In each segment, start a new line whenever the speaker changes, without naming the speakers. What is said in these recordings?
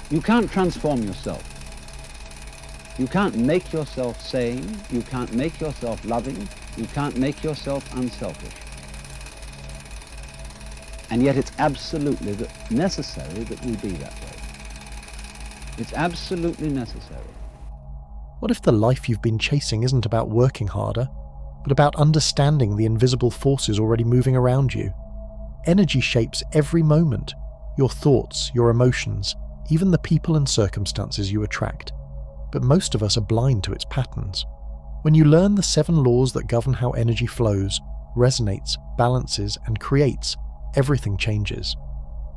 You can't transform yourself. You can't make yourself sane, you can't make yourself loving, you can't make yourself unselfish. And yet it's absolutely necessary that we be that way. It's absolutely necessary.
What if the life you've been chasing isn't about working harder, but about understanding the invisible forces already moving around you? Energy shapes every moment, your thoughts, your emotions, even the people and circumstances you attract. But most of us are blind to its patterns. When you learn the 7 laws that govern how energy flows, resonates, balances, and creates, everything changes.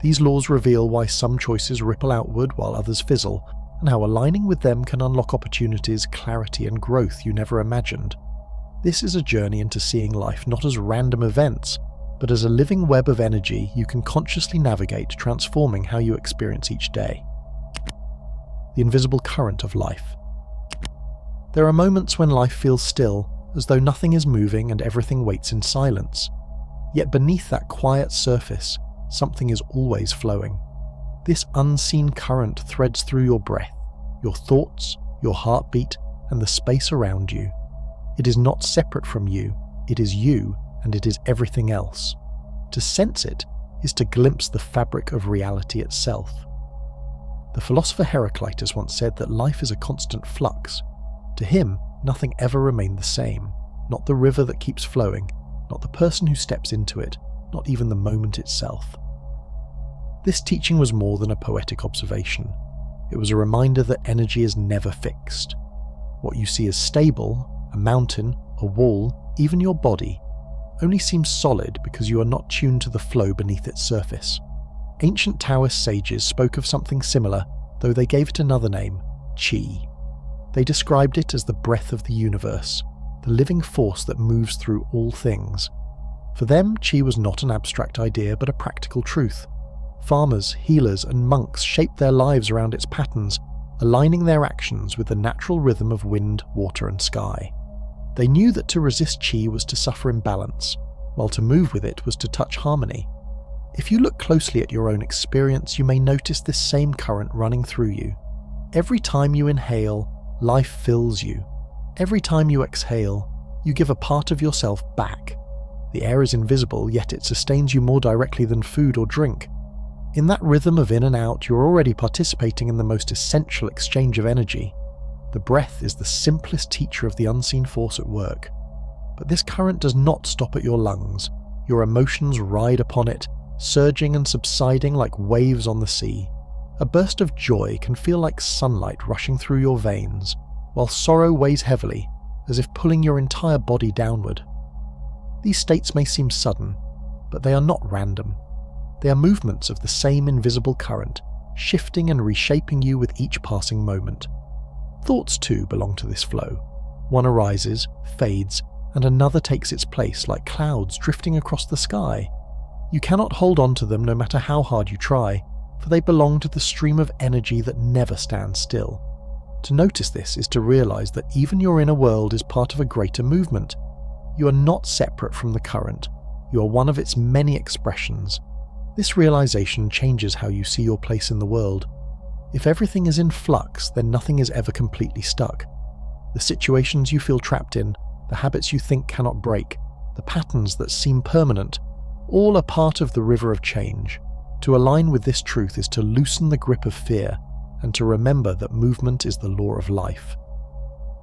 These laws reveal why some choices ripple outward while others fizzle, and how aligning with them can unlock opportunities, clarity, and growth you never imagined. This is a journey into seeing life not as random events, but as a living web of energy you can consciously navigate, transforming how you experience each day. The invisible current of life. There are moments when life feels still, as though nothing is moving and everything waits in silence. Yet beneath that quiet surface, something is always flowing. This unseen current threads through your breath, your thoughts, your heartbeat, and the space around you. It is not separate from you, it is you, and it is everything else. To sense it is to glimpse the fabric of reality itself. The philosopher Heraclitus once said that life is a constant flux. To him, nothing ever remained the same, not the river that keeps flowing, not the person who steps into it, not even the moment itself. This teaching was more than a poetic observation. It was a reminder that energy is never fixed. What you see as stable, a mountain, a wall, even your body, only seems solid because you are not tuned to the flow beneath its surface. Ancient Taoist sages spoke of something similar, though they gave it another name, qi. They described it as the breath of the universe, the living force that moves through all things. For them, qi was not an abstract idea but a practical truth. Farmers, healers, and monks shaped their lives around its patterns, aligning their actions with the natural rhythm of wind, water, and sky. They knew that to resist qi was to suffer imbalance, while to move with it was to touch harmony. If you look closely at your own experience, you may notice this same current running through you. Every time you inhale, life fills you. Every time you exhale, you give a part of yourself back. The air is invisible, yet it sustains you more directly than food or drink. In that rhythm of in and out, you're already participating in the most essential exchange of energy. The breath is the simplest teacher of the unseen force at work. But this current does not stop at your lungs. Your emotions ride upon it, surging and subsiding like waves on the sea. A burst of joy can feel like sunlight rushing through your veins, while sorrow weighs heavily, as if pulling your entire body downward. These states may seem sudden, but they are not random. They are movements of the same invisible current, shifting and reshaping you with each passing moment. Thoughts too belong to this flow. One arises, fades, and another takes its place like clouds drifting across the sky. You cannot hold on to them no matter how hard you try, for they belong to the stream of energy that never stands still. To notice this is to realize that even your inner world is part of a greater movement. You are not separate from the current, you are one of its many expressions. This realization changes how you see your place in the world. If everything is in flux, then nothing is ever completely stuck. The situations you feel trapped in, the habits you think cannot break, the patterns that seem permanent, all are part of the river of change. To align with this truth is to loosen the grip of fear, and to remember that movement is the law of life.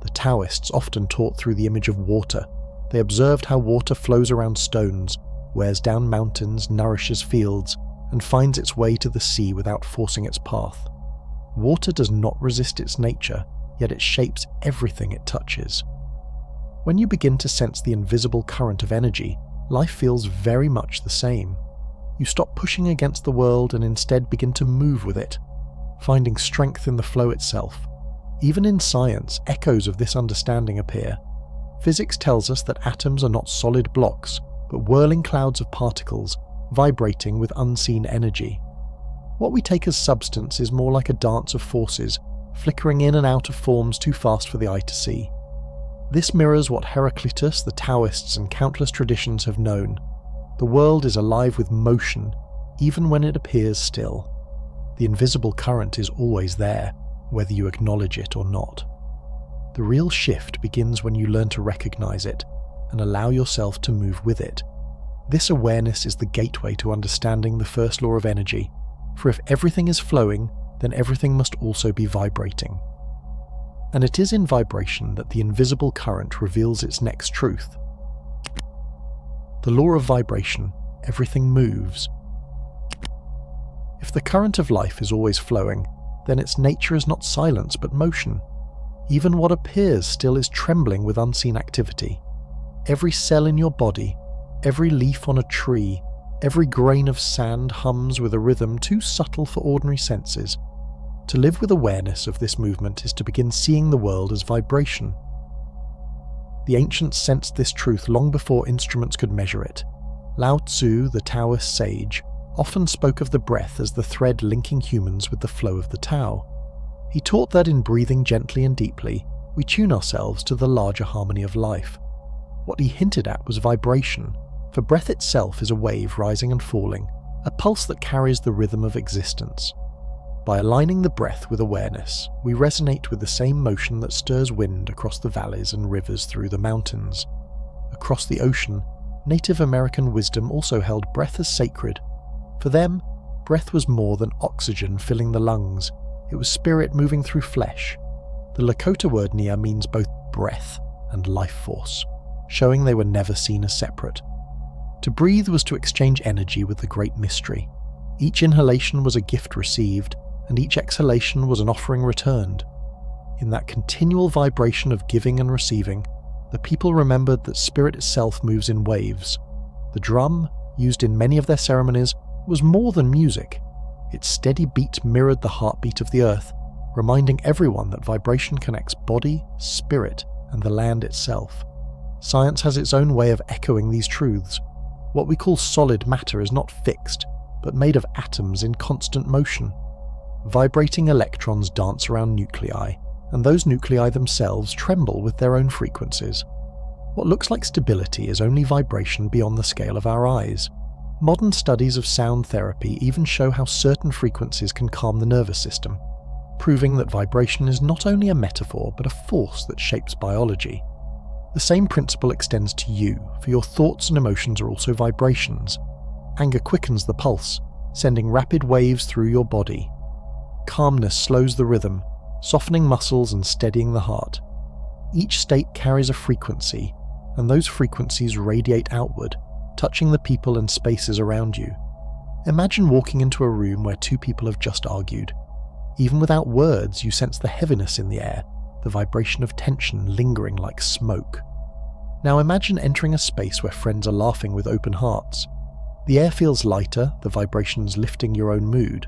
The Taoists often taught through the image of water. They observed how water flows around stones, wears down mountains, nourishes fields, and finds its way to the sea without forcing its path. Water does not resist its nature, yet it shapes everything it touches. When you begin to sense the invisible current of energy, life feels very much the same. You stop pushing against the world and instead begin to move with it, finding strength in the flow itself. Even in science, echoes of this understanding appear. Physics tells us that atoms are not solid blocks, but whirling clouds of particles, vibrating with unseen energy. What we take as substance is more like a dance of forces, flickering in and out of forms too fast for the eye to see. This mirrors what Heraclitus, the Taoists, and countless traditions have known. The world is alive with motion, even when it appears still. The invisible current is always there, whether you acknowledge it or not. The real shift begins when you learn to recognize it and allow yourself to move with it. This awareness is the gateway to understanding the first law of energy, for if everything is flowing, then everything must also be vibrating. And it is in vibration that the invisible current reveals its next truth. The law of vibration, everything moves. If the current of life is always flowing, then its nature is not silence but motion. Even what appears still is trembling with unseen activity. Every cell in your body, every leaf on a tree, every grain of sand hums with a rhythm too subtle for ordinary senses. To live with awareness of this movement is to begin seeing the world as vibration. The ancients sensed this truth long before instruments could measure it. Lao Tzu, the Taoist sage, often spoke of the breath as the thread linking humans with the flow of the Tao. He taught that in breathing gently and deeply, we tune ourselves to the larger harmony of life. What he hinted at was vibration, for breath itself is a wave rising and falling, a pulse that carries the rhythm of existence. By aligning the breath with awareness, we resonate with the same motion that stirs wind across the valleys and rivers through the mountains. Across the ocean, Native American wisdom also held breath as sacred. For them, breath was more than oxygen filling the lungs, it was spirit moving through flesh. The Lakota word Nia means both breath and life force, showing they were never seen as separate. To breathe was to exchange energy with the great mystery. Each inhalation was a gift received, and each exhalation was an offering returned. In that continual vibration of giving and receiving, the people remembered that spirit itself moves in waves. The drum, used in many of their ceremonies, was more than music. Its steady beat mirrored the heartbeat of the earth, reminding everyone that vibration connects body, spirit, and the land itself. Science has its own way of echoing these truths. What we call solid matter is not fixed, but made of atoms in constant motion. Vibrating electrons dance around nuclei, and those nuclei themselves tremble with their own frequencies. What looks like stability is only vibration beyond the scale of our eyes. Modern studies of sound therapy even show how certain frequencies can calm the nervous system, proving that vibration is not only a metaphor but a force that shapes biology. The same principle extends to you, for your thoughts and emotions are also vibrations. Anger quickens the pulse, sending rapid waves through your body. Calmness slows the rhythm, softening muscles and steadying the heart. Each state carries a frequency, and those frequencies radiate outward, touching the people and spaces around you. Imagine walking into a room where two people have just argued. Even without words, you sense the heaviness in the air, the vibration of tension lingering like smoke. Now imagine entering a space where friends are laughing with open hearts. The air feels lighter, the vibrations lifting your own mood.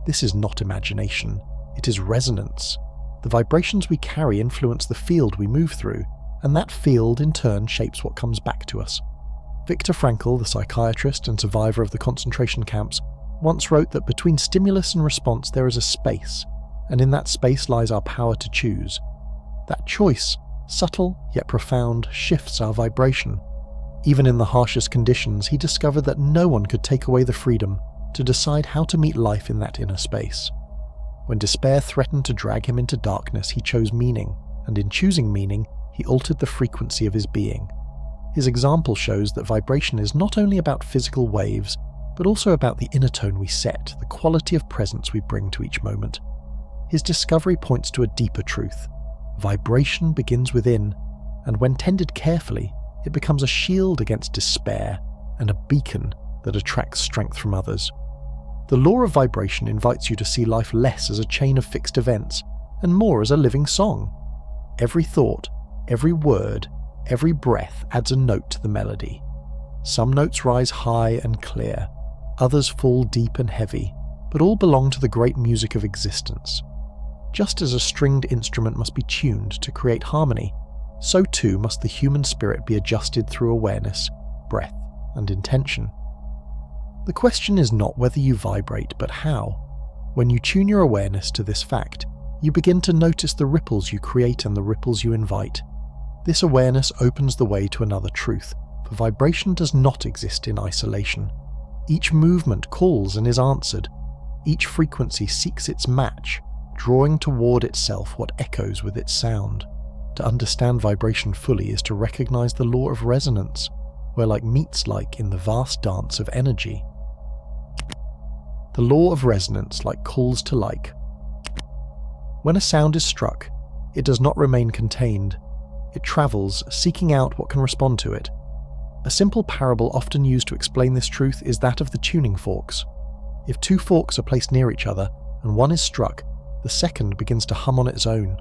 This is not imagination, it is resonance. The vibrations we carry influence the field we move through, and that field in turn shapes what comes back to us. Viktor Frankl, the psychiatrist and survivor of the concentration camps, once wrote that between stimulus and response there is a space, and in that space lies our power to choose. That choice, subtle yet profound, shifts our vibration. Even in the harshest conditions, he discovered that no one could take away the freedom to decide how to meet life in that inner space. When despair threatened to drag him into darkness, he chose meaning, and in choosing meaning, he altered the frequency of his being. His example shows that vibration is not only about physical waves, but also about the inner tone we set, the quality of presence we bring to each moment. His discovery points to a deeper truth. Vibration begins within, and when tended carefully, it becomes a shield against despair and a beacon that attracts strength from others. The law of vibration invites you to see life less as a chain of fixed events and more as a living song. Every thought, every word, every breath adds a note to the melody. Some notes rise high and clear, others fall deep and heavy, but all belong to the great music of existence. Just as a stringed instrument must be tuned to create harmony, so too must the human spirit be adjusted through awareness, breath, and intention. The question is not whether you vibrate, but how. When you tune your awareness to this fact, you begin to notice the ripples you create and the ripples you invite. This awareness opens the way to another truth, for vibration does not exist in isolation. Each movement calls and is answered. Each frequency seeks its match, drawing toward itself what echoes with its sound. To understand vibration fully is to recognize the law of resonance, where like meets like in the vast dance of energy. The law of resonance like calls to like. When a sound is struck, it does not remain contained. It travels, seeking out what can respond to it. A simple parable often used to explain this truth is that of the tuning forks. If two forks are placed near each other and one is struck, the second begins to hum on its own.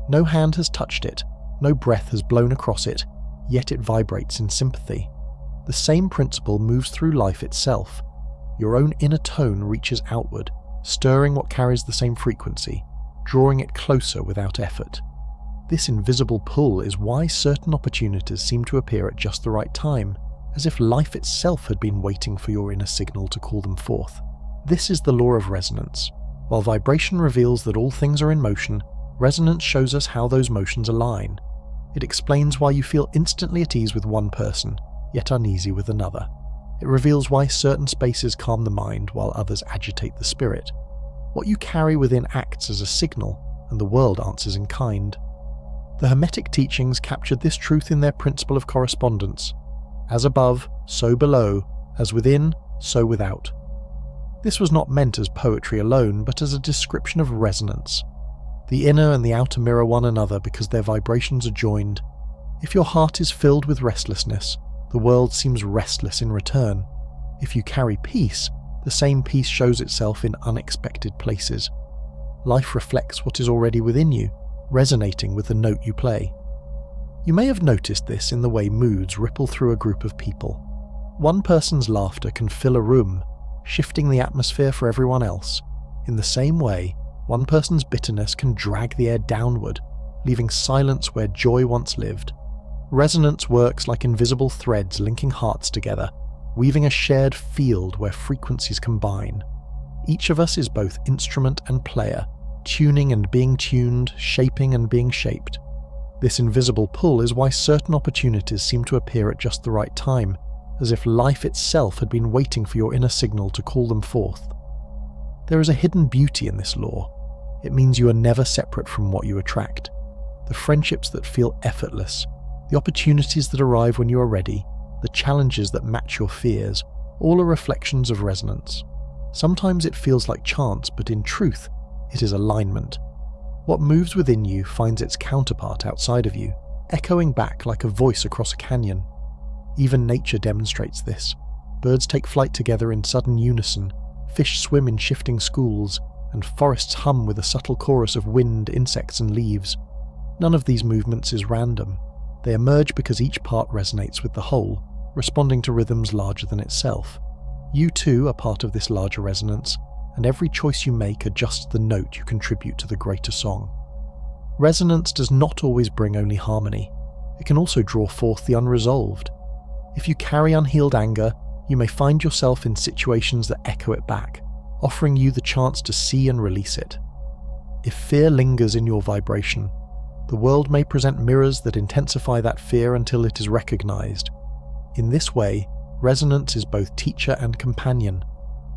No hand has touched it, no breath has blown across it, yet it vibrates in sympathy. The same principle moves through life itself. Your own inner tone reaches outward, stirring what carries the same frequency, drawing it closer without effort. This invisible pull is why certain opportunities seem to appear at just the right time, as if life itself had been waiting for your inner signal to call them forth. This is the law of resonance. While vibration reveals that all things are in motion, resonance shows us how those motions align. It explains why you feel instantly at ease with one person, yet uneasy with another. It reveals why certain spaces calm the mind while others agitate the spirit. What you carry within acts as a signal, and the world answers in kind. The Hermetic teachings captured this truth in their principle of correspondence. As above, so below, as within, so without. This was not meant as poetry alone, but as a description of resonance. The inner and the outer mirror one another because their vibrations are joined. If your heart is filled with restlessness, the world seems restless in return. If you carry peace, the same peace shows itself in unexpected places. Life reflects what is already within you, resonating with the note you play. You may have noticed this in the way moods ripple through a group of people. One person's laughter can fill a room, shifting the atmosphere for everyone else. In the same way, one person's bitterness can drag the air downward, leaving silence where joy once lived. Resonance works like invisible threads linking hearts together, weaving a shared field where frequencies combine. Each of us is both instrument and player, tuning and being tuned, shaping and being shaped. This invisible pull is why certain opportunities seem to appear at just the right time, as if life itself had been waiting for your inner signal to call them forth. There is a hidden beauty in this law. It means you are never separate from what you attract. The friendships that feel effortless, the opportunities that arrive when you are ready, the challenges that match your fears, all are reflections of resonance. Sometimes it feels like chance, but in truth, it is alignment. What moves within you finds its counterpart outside of you, echoing back like a voice across a canyon. Even nature demonstrates this. Birds take flight together in sudden unison, fish swim in shifting schools, and forests hum with a subtle chorus of wind, insects, and leaves. None of these movements is random. They emerge because each part resonates with the whole, responding to rhythms larger than itself. You too are part of this larger resonance, and every choice you make adjusts the note you contribute to the greater song. Resonance does not always bring only harmony. It can also draw forth the unresolved. If you carry unhealed anger, you may find yourself in situations that echo it back, offering you the chance to see and release it. If fear lingers in your vibration, the world may present mirrors that intensify that fear until it is recognized. In this way, resonance is both teacher and companion.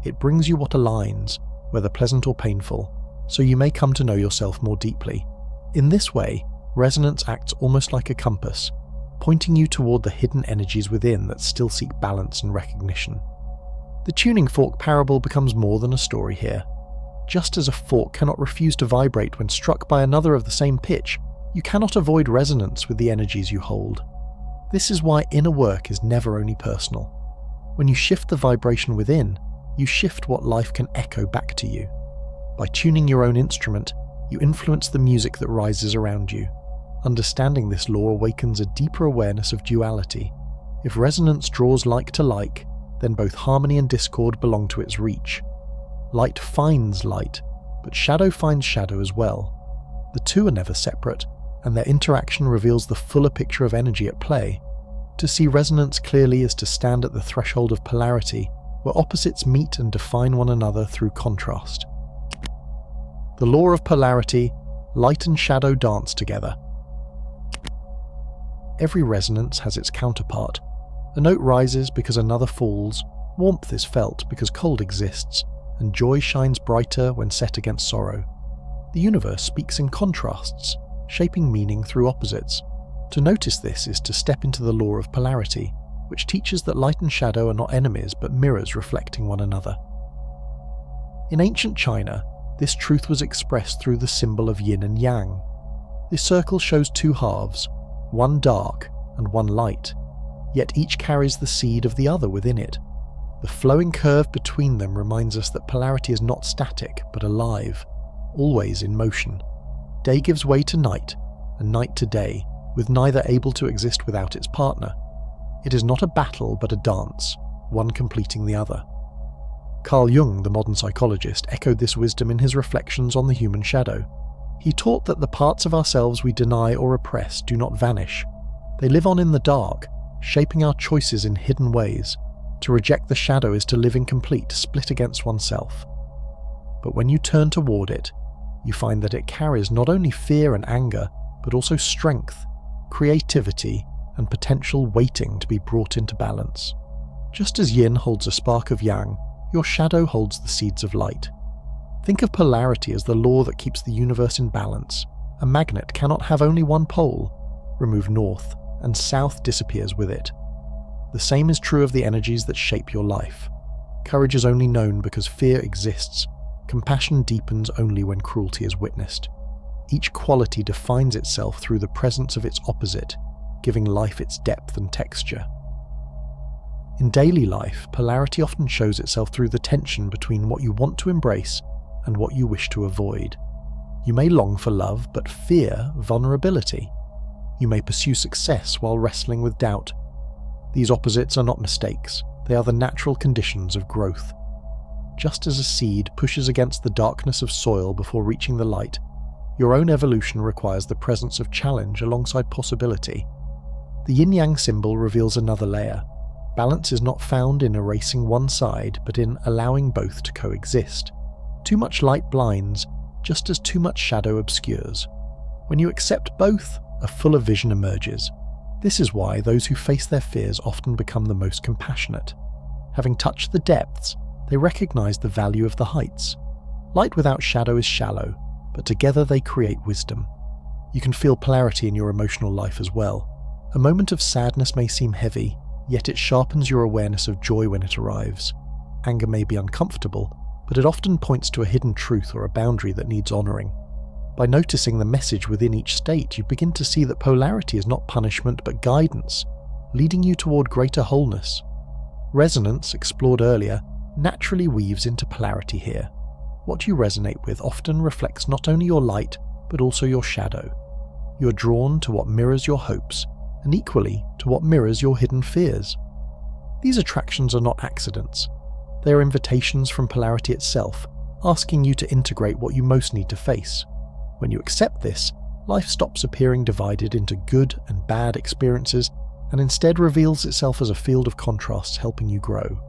It brings you what aligns, whether pleasant or painful, so you may come to know yourself more deeply. In this way, resonance acts almost like a compass, pointing you toward the hidden energies within that still seek balance and recognition. The tuning fork parable becomes more than a story here. Just as a fork cannot refuse to vibrate when struck by another of the same pitch, you cannot avoid resonance with the energies you hold. This is why inner work is never only personal. When you shift the vibration within, you shift what life can echo back to you. By tuning your own instrument, you influence the music that rises around you. Understanding this law awakens a deeper awareness of duality. If resonance draws like to like, then both harmony and discord belong to its reach. Light finds light, but shadow finds shadow as well. The two are never separate, and their interaction reveals the fuller picture of energy at play. To see resonance clearly is to stand at the threshold of polarity, where opposites meet and define one another through contrast. The law of polarity, light and shadow dance together. Every resonance has its counterpart. A note rises because another falls, warmth is felt because cold exists, and joy shines brighter when set against sorrow. The universe speaks in contrasts, shaping meaning through opposites. To notice this is to step into the law of polarity, which teaches that light and shadow are not enemies but mirrors reflecting one another. In ancient China, this truth was expressed through the symbol of yin and yang. This circle shows two halves, one dark and one light, yet each carries the seed of the other within it. The flowing curve between them reminds us that polarity is not static but alive, always in motion. Day gives way to night, and night to day, with neither able to exist without its partner. It is not a battle but a dance, one completing the other. Carl Jung, the modern psychologist, echoed this wisdom in his reflections on the human shadow. He taught that the parts of ourselves we deny or repress do not vanish. They live on in the dark, shaping our choices in hidden ways. To reject the shadow is to live incomplete, split against oneself. But when you turn toward it, you find that it carries not only fear and anger, but also strength, creativity, and potential waiting to be brought into balance. Just as yin holds a spark of yang, your shadow holds the seeds of light. Think of polarity as the law that keeps the universe in balance. A magnet cannot have only one pole. Remove north, and south disappears with it. The same is true of the energies that shape your life. Courage is only known because fear exists. Compassion deepens only when cruelty is witnessed. Each quality defines itself through the presence of its opposite, giving life its depth and texture. In daily life, polarity often shows itself through the tension between what you want to embrace and what you wish to avoid. You may long for love but fear vulnerability. You may pursue success while wrestling with doubt. These opposites are not mistakes, they are the natural conditions of growth. Just as a seed pushes against the darkness of soil before reaching the light, your own evolution requires the presence of challenge alongside possibility. The yin-yang symbol reveals another layer. Balance is not found in erasing one side, but in allowing both to coexist. Too much light blinds, just as too much shadow obscures. When you accept both, a fuller vision emerges. This is why those who face their fears often become the most compassionate. Having touched the depths, they recognize the value of the heights. Light without shadow is shallow, but together they create wisdom. You can feel polarity in your emotional life as well. A moment of sadness may seem heavy, yet it sharpens your awareness of joy when it arrives. Anger may be uncomfortable, but it often points to a hidden truth or a boundary that needs honoring. By noticing the message within each state, you begin to see that polarity is not punishment but guidance, leading you toward greater wholeness. Resonance, explored earlier, naturally weaves into polarity here. What you resonate with often reflects not only your light, but also your shadow. You are drawn to what mirrors your hopes, and equally to what mirrors your hidden fears. These attractions are not accidents. They are invitations from polarity itself, asking you to integrate what you most need to face. When you accept this, life stops appearing divided into good and bad experiences and instead reveals itself as a field of contrasts helping you grow.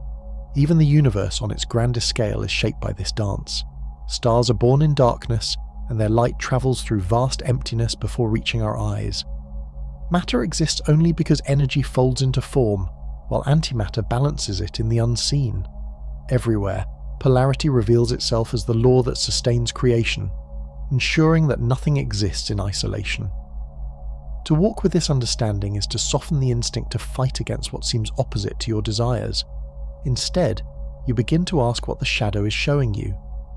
Even the universe on its grandest scale is shaped by this dance. Stars are born in darkness, and their light travels through vast emptiness before reaching our eyes. Matter exists only because energy folds into form, while antimatter balances it in the unseen. Everywhere, polarity reveals itself as the law that sustains creation, ensuring that nothing exists in isolation. To walk with this understanding is to soften the instinct to fight against what seems opposite to your desires. Instead, you begin to ask what the shadow is showing you,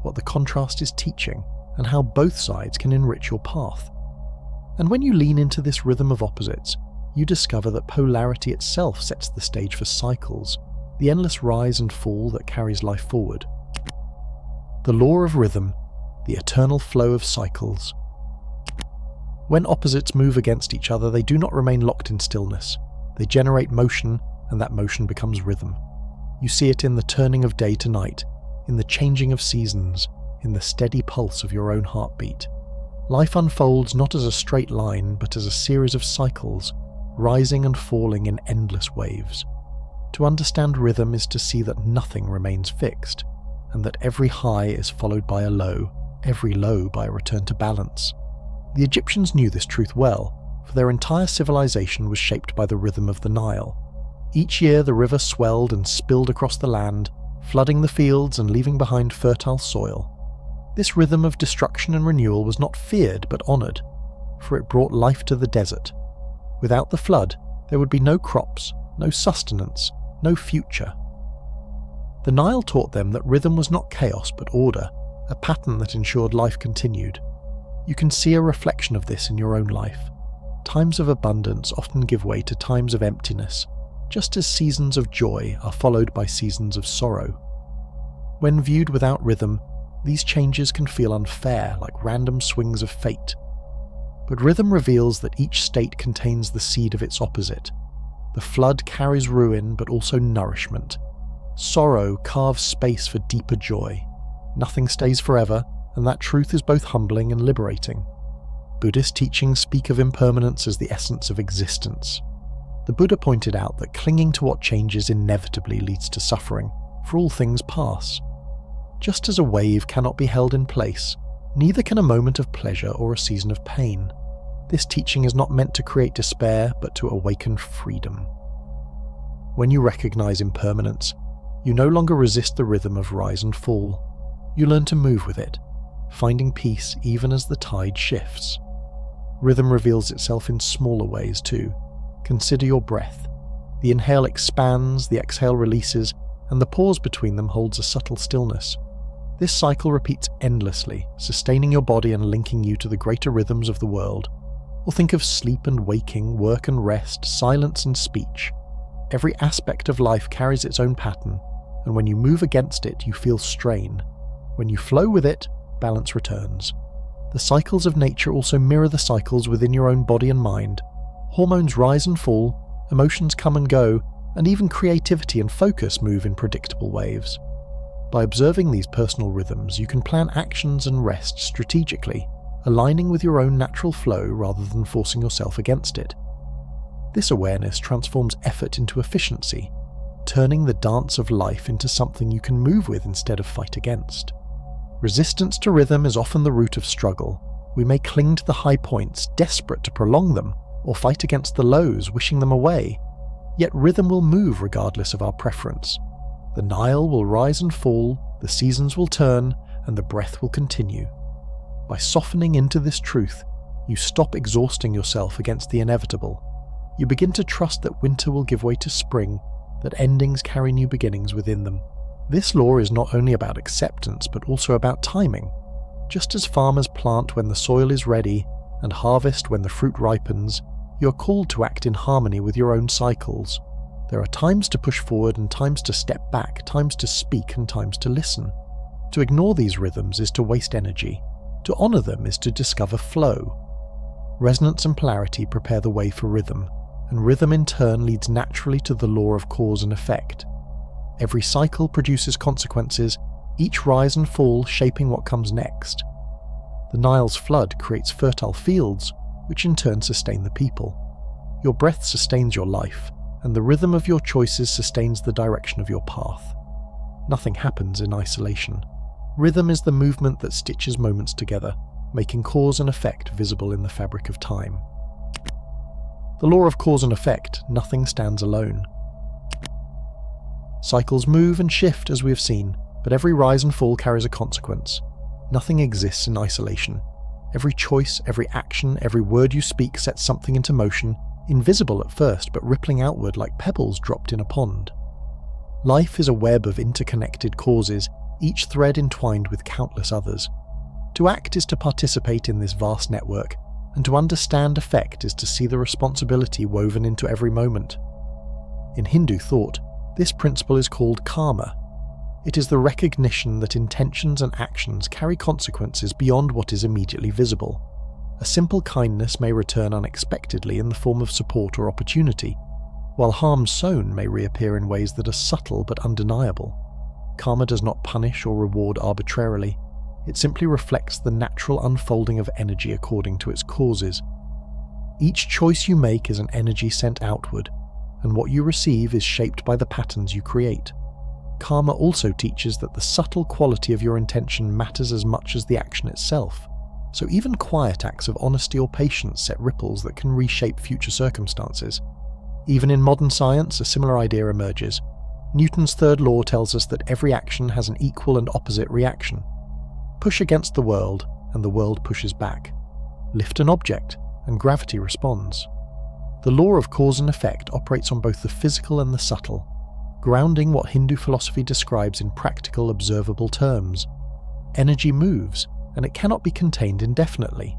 what the contrast is teaching, and how both sides can enrich your path. And when you lean into this rhythm of opposites, you discover that polarity itself sets the stage for cycles, the endless rise and fall that carries life forward. The law of rhythm, the eternal flow of cycles. When opposites move against each other, they do not remain locked in stillness. They generate motion, and that motion becomes rhythm. You see it in the turning of day to night, in the changing of seasons, in the steady pulse of your own heartbeat. Life unfolds not as a straight line, but as a series of cycles, rising and falling in endless waves. To understand rhythm is to see that nothing remains fixed, and that every high is followed by a low, every low by a return to balance. The Egyptians knew this truth well, for their entire civilization was shaped by the rhythm of the Nile. Each year the river swelled and spilled across the land, flooding the fields and leaving behind fertile soil. This rhythm of destruction and renewal was not feared but honoured, for it brought life to the desert. Without the flood, there would be no crops, no sustenance, no future. The Nile taught them that rhythm was not chaos but order, a pattern that ensured life continued. You can see a reflection of this in your own life. Times of abundance often give way to times of emptiness, just as seasons of joy are followed by seasons of sorrow. When viewed without rhythm, these changes can feel unfair, like random swings of fate. But rhythm reveals that each state contains the seed of its opposite. The flood carries ruin but also nourishment. Sorrow carves space for deeper joy. Nothing stays forever, and that truth is both humbling and liberating. Buddhist teachings speak of impermanence as the essence of existence. The Buddha pointed out that clinging to what changes inevitably leads to suffering, for all things pass. Just as a wave cannot be held in place, neither can a moment of pleasure or a season of pain. This teaching is not meant to create despair, but to awaken freedom. When you recognize impermanence, you no longer resist the rhythm of rise and fall. You learn to move with it, finding peace even as the tide shifts. Rhythm reveals itself in smaller ways too. Consider your breath. The inhale expands, the exhale releases, and the pause between them holds a subtle stillness. This cycle repeats endlessly, sustaining your body and linking you to the greater rhythms of the world. Or think of sleep and waking, work and rest, silence and speech. Every aspect of life carries its own pattern, and when you move against it, you feel strain. When you flow with it, balance returns. The cycles of nature also mirror the cycles within your own body and mind. Hormones rise and fall, emotions come and go, and even creativity and focus move in predictable waves. By observing these personal rhythms, you can plan actions and rest strategically, aligning with your own natural flow rather than forcing yourself against it. This awareness transforms effort into efficiency, turning the dance of life into something you can move with instead of fight against. Resistance to rhythm is often the root of struggle. We may cling to the high points, desperate to prolong them, or fight against the lows, wishing them away. Yet rhythm will move regardless of our preference. The Nile will rise and fall, the seasons will turn, and the breath will continue. By softening into this truth, you stop exhausting yourself against the inevitable. You begin to trust that winter will give way to spring, that endings carry new beginnings within them. This law is not only about acceptance, but also about timing. Just as farmers plant when the soil is ready and harvest when the fruit ripens, you are called to act in harmony with your own cycles. There are times to push forward and times to step back, times to speak and times to listen. To ignore these rhythms is to waste energy. To honour them is to discover flow. Resonance and polarity prepare the way for rhythm, and rhythm in turn leads naturally to the law of cause and effect. Every cycle produces consequences, each rise and fall shaping what comes next. The Nile's flood creates fertile fields, which in turn sustain the people. Your breath sustains your life, and the rhythm of your choices sustains the direction of your path. Nothing happens in isolation. Rhythm is the movement that stitches moments together, making cause and effect visible in the fabric of time. The law of cause and effect, nothing stands alone. Cycles move and shift as we have seen, but every rise and fall carries a consequence. Nothing exists in isolation. Every choice, every action, every word you speak sets something into motion, invisible at first but rippling outward like pebbles dropped in a pond. Life is a web of interconnected causes, each thread entwined with countless others. To act is to participate in this vast network, and to understand effect is to see the responsibility woven into every moment. In Hindu thought, this principle is called karma. It is the recognition that intentions and actions carry consequences beyond what is immediately visible. A simple kindness may return unexpectedly in the form of support or opportunity, while harm sown may reappear in ways that are subtle but undeniable. Karma does not punish or reward arbitrarily. It simply reflects the natural unfolding of energy according to its causes. Each choice you make is an energy sent outward, and what you receive is shaped by the patterns you create. Karma also teaches that the subtle quality of your intention matters as much as the action itself, so even quiet acts of honesty or patience set ripples that can reshape future circumstances. Even in modern science, a similar idea emerges. Newton's third law tells us that every action has an equal and opposite reaction. Push against the world, and the world pushes back. Lift an object, and gravity responds. The law of cause and effect operates on both the physical and the subtle, grounding what Hindu philosophy describes in practical, observable terms. Energy moves, and it cannot be contained indefinitely.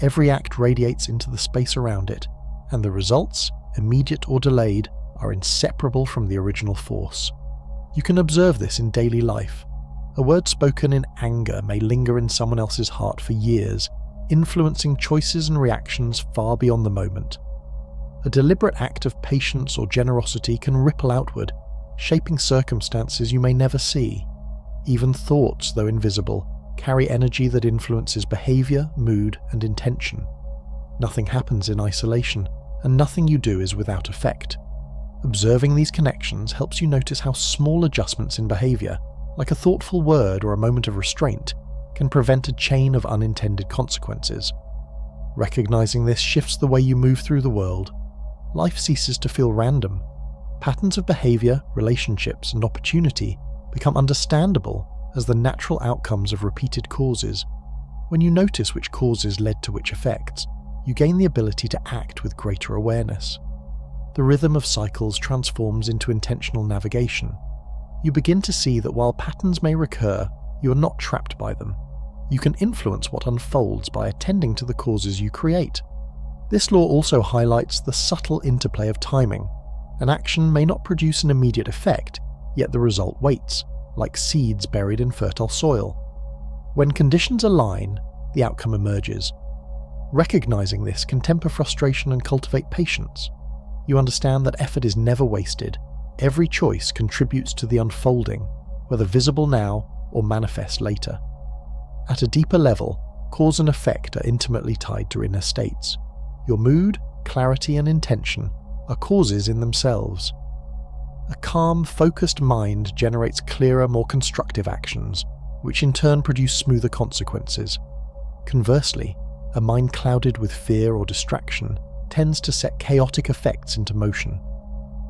Every act radiates into the space around it, and the results, immediate or delayed, are inseparable from the original force. You can observe this in daily life. A word spoken in anger may linger in someone else's heart for years, influencing choices and reactions far beyond the moment. A deliberate act of patience or generosity can ripple outward, shaping circumstances you may never see. Even thoughts, though invisible, carry energy that influences behavior, mood, and intention. Nothing happens in isolation, and nothing you do is without effect. Observing these connections helps you notice how small adjustments in behavior, like a thoughtful word or a moment of restraint, can prevent a chain of unintended consequences. Recognizing this shifts the way you move through the world. Life ceases to feel random. Patterns of behavior, relationships, and opportunity become understandable as the natural outcomes of repeated causes. When you notice which causes led to which effects, you gain the ability to act with greater awareness. The rhythm of cycles transforms into intentional navigation. You begin to see that while patterns may recur, you are not trapped by them. You can influence what unfolds by attending to the causes you create. This law also highlights the subtle interplay of timing. An action may not produce an immediate effect, yet the result waits, like seeds buried in fertile soil. When conditions align, the outcome emerges. Recognizing this can temper frustration and cultivate patience. You understand that effort is never wasted. Every choice contributes to the unfolding, whether visible now or manifest later. At a deeper level, cause and effect are intimately tied to inner states. Your mood, clarity, and intention are causes in themselves. A calm, focused mind generates clearer, more constructive actions, which in turn produce smoother consequences. Conversely, a mind clouded with fear or distraction tends to set chaotic effects into motion.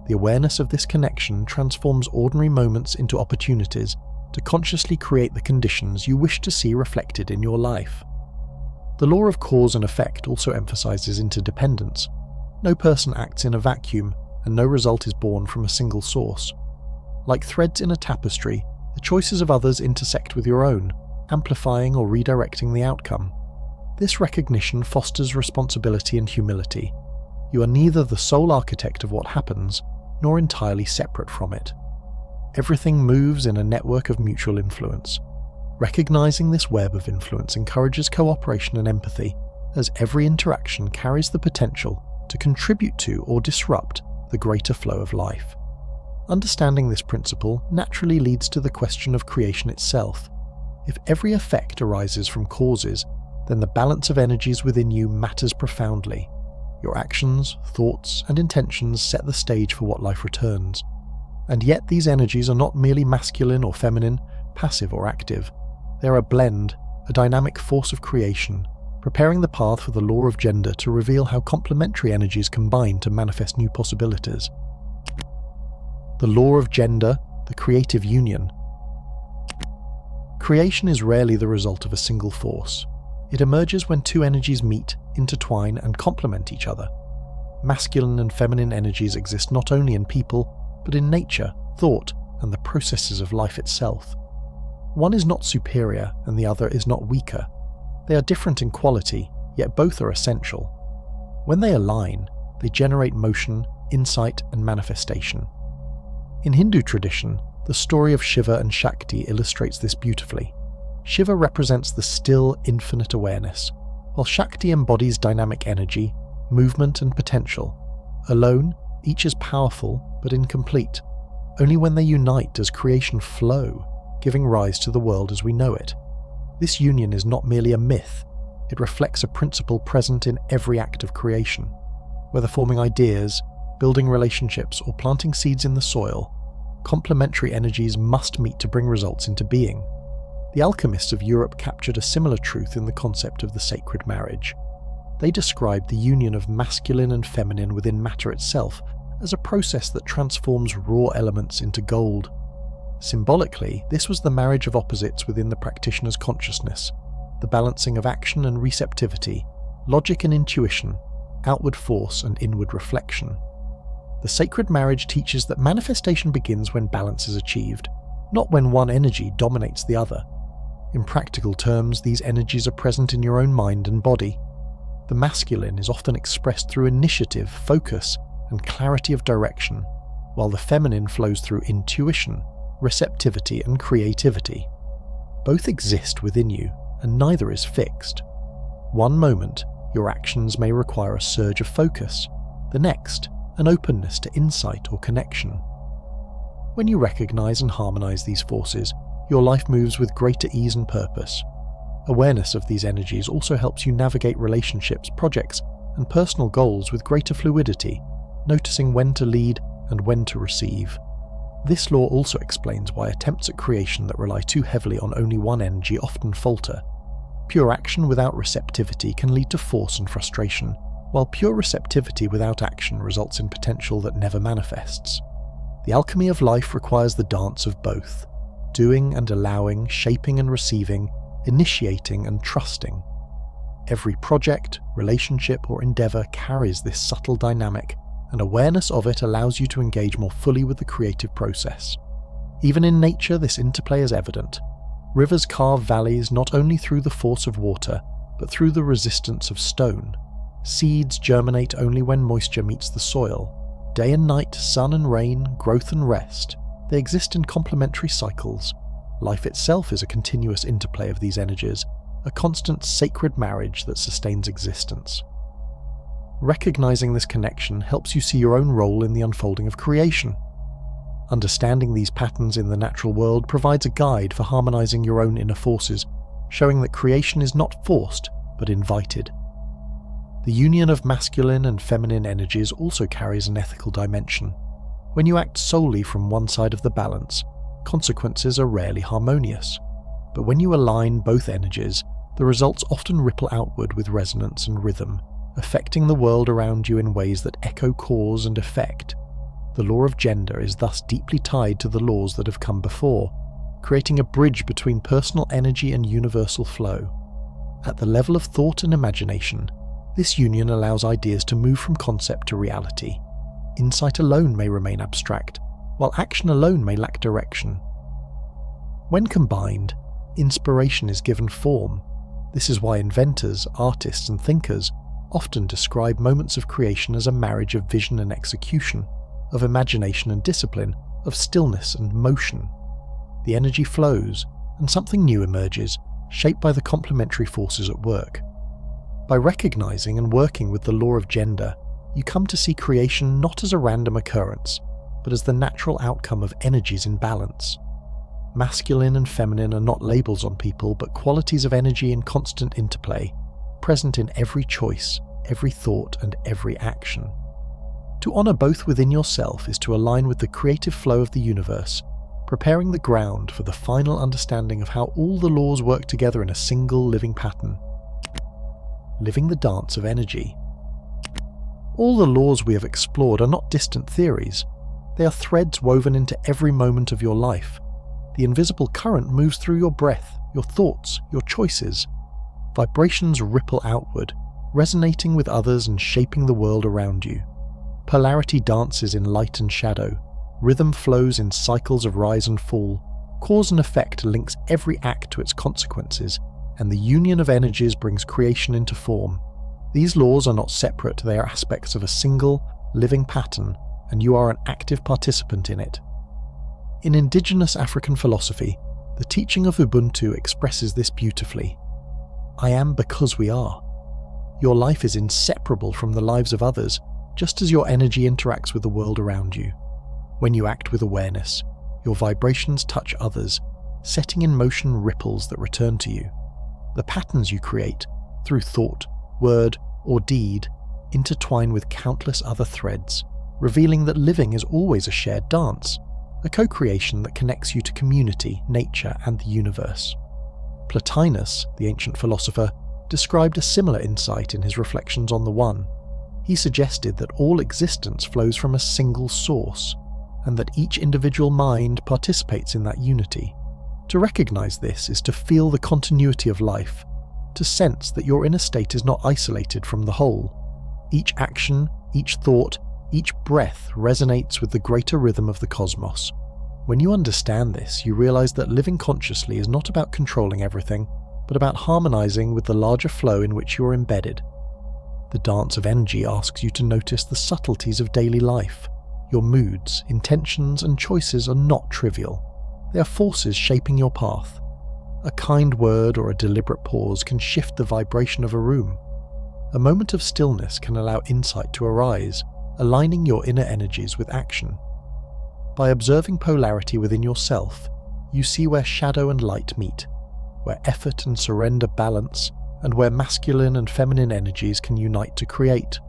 The awareness of this connection transforms ordinary moments into opportunities to consciously create the conditions you wish to see reflected in your life. The law of cause and effect also emphasizes interdependence. No person acts in a vacuum, and no result is born from a single source. Like threads in a tapestry, the choices of others intersect with your own, amplifying or redirecting the outcome. This recognition fosters responsibility and humility. You are neither the sole architect of what happens, nor entirely separate from it. Everything moves in a network of mutual influence. Recognizing this web of influence encourages cooperation and empathy, as every interaction carries the potential to contribute to or disrupt the greater flow of life. Understanding this principle naturally leads to the question of creation itself. If every effect arises from causes, then the balance of energies within you matters profoundly. Your actions, thoughts, and intentions set the stage for what life returns. And yet these energies are not merely masculine or feminine, passive or active. They are a blend, a dynamic force of creation, preparing the path for the law of gender to reveal how complementary energies combine to manifest new possibilities. The law of gender, the creative union. Creation is rarely the result of a single force. It emerges when two energies meet, intertwine, and complement each other. Masculine and feminine energies exist not only in people, but in nature, thought, and the processes of life itself. One is not superior, and the other is not weaker. They are different in quality, yet both are essential. When they align, they generate motion, insight, and manifestation. In Hindu tradition, the story of Shiva and Shakti illustrates this beautifully. Shiva represents the still, infinite awareness, while Shakti embodies dynamic energy, movement, and potential. Alone, each is powerful but incomplete. Only when they unite does creation flow, giving rise to the world as we know it. This union is not merely a myth, it reflects a principle present in every act of creation. Whether forming ideas, building relationships, or planting seeds in the soil, complementary energies must meet to bring results into being. The alchemists of Europe captured a similar truth in the concept of the sacred marriage. They described the union of masculine and feminine within matter itself as a process that transforms raw elements into gold. Symbolically, this was the marriage of opposites within the practitioner's consciousness, the balancing of action and receptivity, logic and intuition, outward force and inward reflection. The sacred marriage teaches that manifestation begins when balance is achieved, not when one energy dominates the other. In practical terms, these energies are present in your own mind and body. The masculine is often expressed through initiative, focus, and clarity of direction, while the feminine flows through intuition, receptivity, and creativity. Both exist within you, and neither is fixed. One moment, your actions may require a surge of focus, the next, an openness to insight or connection. When you recognize and harmonize these forces, your life moves with greater ease and purpose. Awareness of these energies also helps you navigate relationships, projects, and personal goals with greater fluidity, noticing when to lead and when to receive. This law also explains why attempts at creation that rely too heavily on only one energy often falter. Pure action without receptivity can lead to force and frustration, while pure receptivity without action results in potential that never manifests. The alchemy of life requires the dance of both, doing and allowing, shaping and receiving, initiating and trusting. Every project, relationship or endeavour carries this subtle dynamic, and awareness of it allows you to engage more fully with the creative process. Even in nature, this interplay is evident. Rivers carve valleys not only through the force of water, but through the resistance of stone. Seeds germinate only when moisture meets the soil. Day and night, sun and rain, growth and rest, they exist in complementary cycles. Life itself is a continuous interplay of these energies, a constant sacred marriage that sustains existence. Recognizing this connection helps you see your own role in the unfolding of creation. Understanding these patterns in the natural world provides a guide for harmonizing your own inner forces, showing that creation is not forced, but invited. The union of masculine and feminine energies also carries an ethical dimension. When you act solely from one side of the balance, consequences are rarely harmonious. But when you align both energies, the results often ripple outward with resonance and rhythm, affecting the world around you in ways that echo cause and effect. The law of gender is thus deeply tied to the laws that have come before, creating a bridge between personal energy and universal flow. At the level of thought and imagination, this union allows ideas to move from concept to reality. Insight alone may remain abstract, while action alone may lack direction. When combined, inspiration is given form. This is why inventors, artists, and thinkers often describe moments of creation as a marriage of vision and execution, of imagination and discipline, of stillness and motion. The energy flows, and something new emerges, shaped by the complementary forces at work. By recognizing and working with the law of gender, you come to see creation not as a random occurrence, but as the natural outcome of energies in balance. Masculine and feminine are not labels on people, but qualities of energy in constant interplay, present in every choice, every thought, and every action. To honor both within yourself is to align with the creative flow of the universe, preparing the ground for the final understanding of how all the laws work together in a single living pattern. Living the dance of energy. All the laws we have explored are not distant theories. They are threads woven into every moment of your life. The invisible current moves through your breath, your thoughts, your choices. Vibrations ripple outward, resonating with others and shaping the world around you. Polarity dances in light and shadow. Rhythm flows in cycles of rise and fall. Cause and effect links every act to its consequences, and the union of energies brings creation into form. These laws are not separate, they are aspects of a single, living pattern, and you are an active participant in it. In indigenous African philosophy, the teaching of Ubuntu expresses this beautifully. I am because we are. Your life is inseparable from the lives of others, just as your energy interacts with the world around you. When you act with awareness, your vibrations touch others, setting in motion ripples that return to you. The patterns you create, through thought, word, or deed, intertwine with countless other threads, revealing that living is always a shared dance, a co-creation that connects you to community, nature, and the universe. Plotinus, the ancient philosopher, described a similar insight in his reflections on the One. He He suggested that all existence flows from a single source, and that each individual mind participates in that unity. To recognize this is to feel the continuity of life, to sense that your inner state is not isolated from the whole. Each action, each thought, each breath resonates with the greater rhythm of the cosmos. When you understand this, you realize that living consciously is not about controlling everything, but about harmonizing with the larger flow in which you are embedded. The dance of energy asks you to notice the subtleties of daily life. Your moods, intentions, and choices are not trivial. They are forces shaping your path. A kind word or a deliberate pause can shift the vibration of a room. A moment of stillness can allow insight to arise, aligning your inner energies with action. By observing polarity within yourself, you see where shadow and light meet, where effort and surrender balance, and where masculine and feminine energies can unite to create.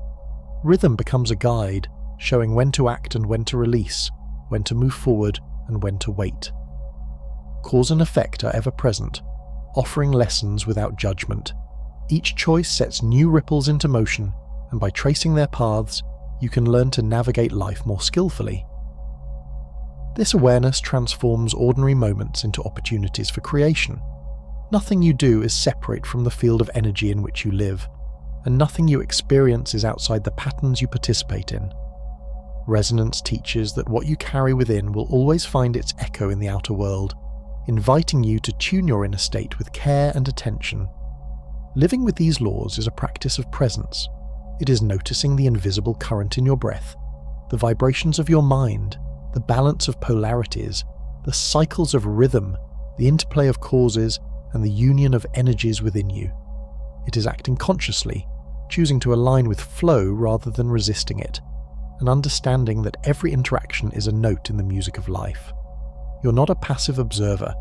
Rhythm becomes a guide, showing when to act and when to release, when to move forward and when to wait. Cause and effect are ever present, offering lessons without judgment. Each choice sets new ripples into motion, and by tracing their paths, you can learn to navigate life more skillfully. This awareness transforms ordinary moments into opportunities for creation. Nothing you do is separate from the field of energy in which you live, and nothing you experience is outside the patterns you participate in. Resonance teaches that what you carry within will always find its echo in the outer world, inviting you to tune your inner state with care and attention. Living with these laws is a practice of presence. It is noticing the invisible current in your breath, the vibrations of your mind, the balance of polarities, the cycles of rhythm, the interplay of causes, and the union of energies within you. It is acting consciously, choosing to align with flow rather than resisting it, and understanding that every interaction is a note in the music of life. You're not a passive observer.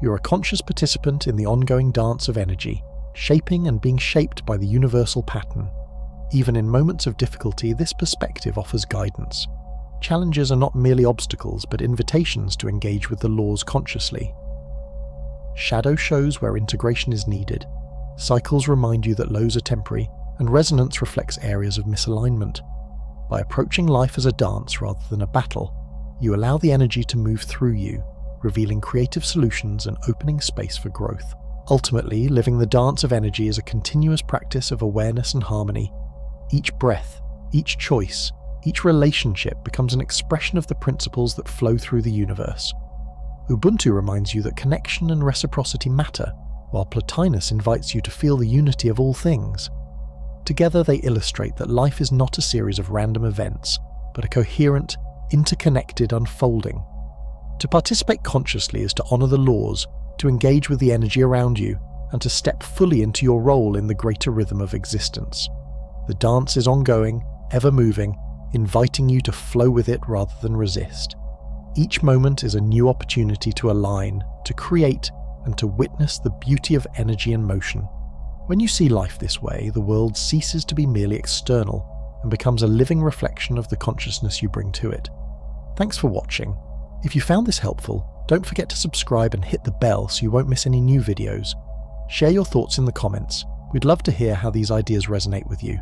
You're a conscious participant in the ongoing dance of energy, shaping and being shaped by the universal pattern. Even in moments of difficulty, this perspective offers guidance. Challenges are not merely obstacles, but invitations to engage with the laws consciously. Shadow shows where integration is needed. Cycles remind you that lows are temporary, and resonance reflects areas of misalignment. By approaching life as a dance rather than a battle, you allow the energy to move through you, revealing creative solutions and opening space for growth. Ultimately, living the dance of energy is a continuous practice of awareness and harmony. Each breath, each choice, each relationship becomes an expression of the principles that flow through the universe. Ubuntu reminds you that connection and reciprocity matter, while Plotinus invites you to feel the unity of all things. Together they illustrate that life is not a series of random events, but a coherent, interconnected unfolding. To participate consciously is to honor the laws, to engage with the energy around you, and to step fully into your role in the greater rhythm of existence. The dance is ongoing, ever moving, inviting you to flow with it rather than resist. Each moment is a new opportunity to align, to create, and to witness the beauty of energy and motion. When you see life this way, the world ceases to be merely external and becomes a living reflection of the consciousness you bring to it. Thanks for watching. If you found this helpful, don't forget to subscribe and hit the bell so you won't miss any new videos. Share your thoughts in the comments. We'd love to hear how these ideas resonate with you.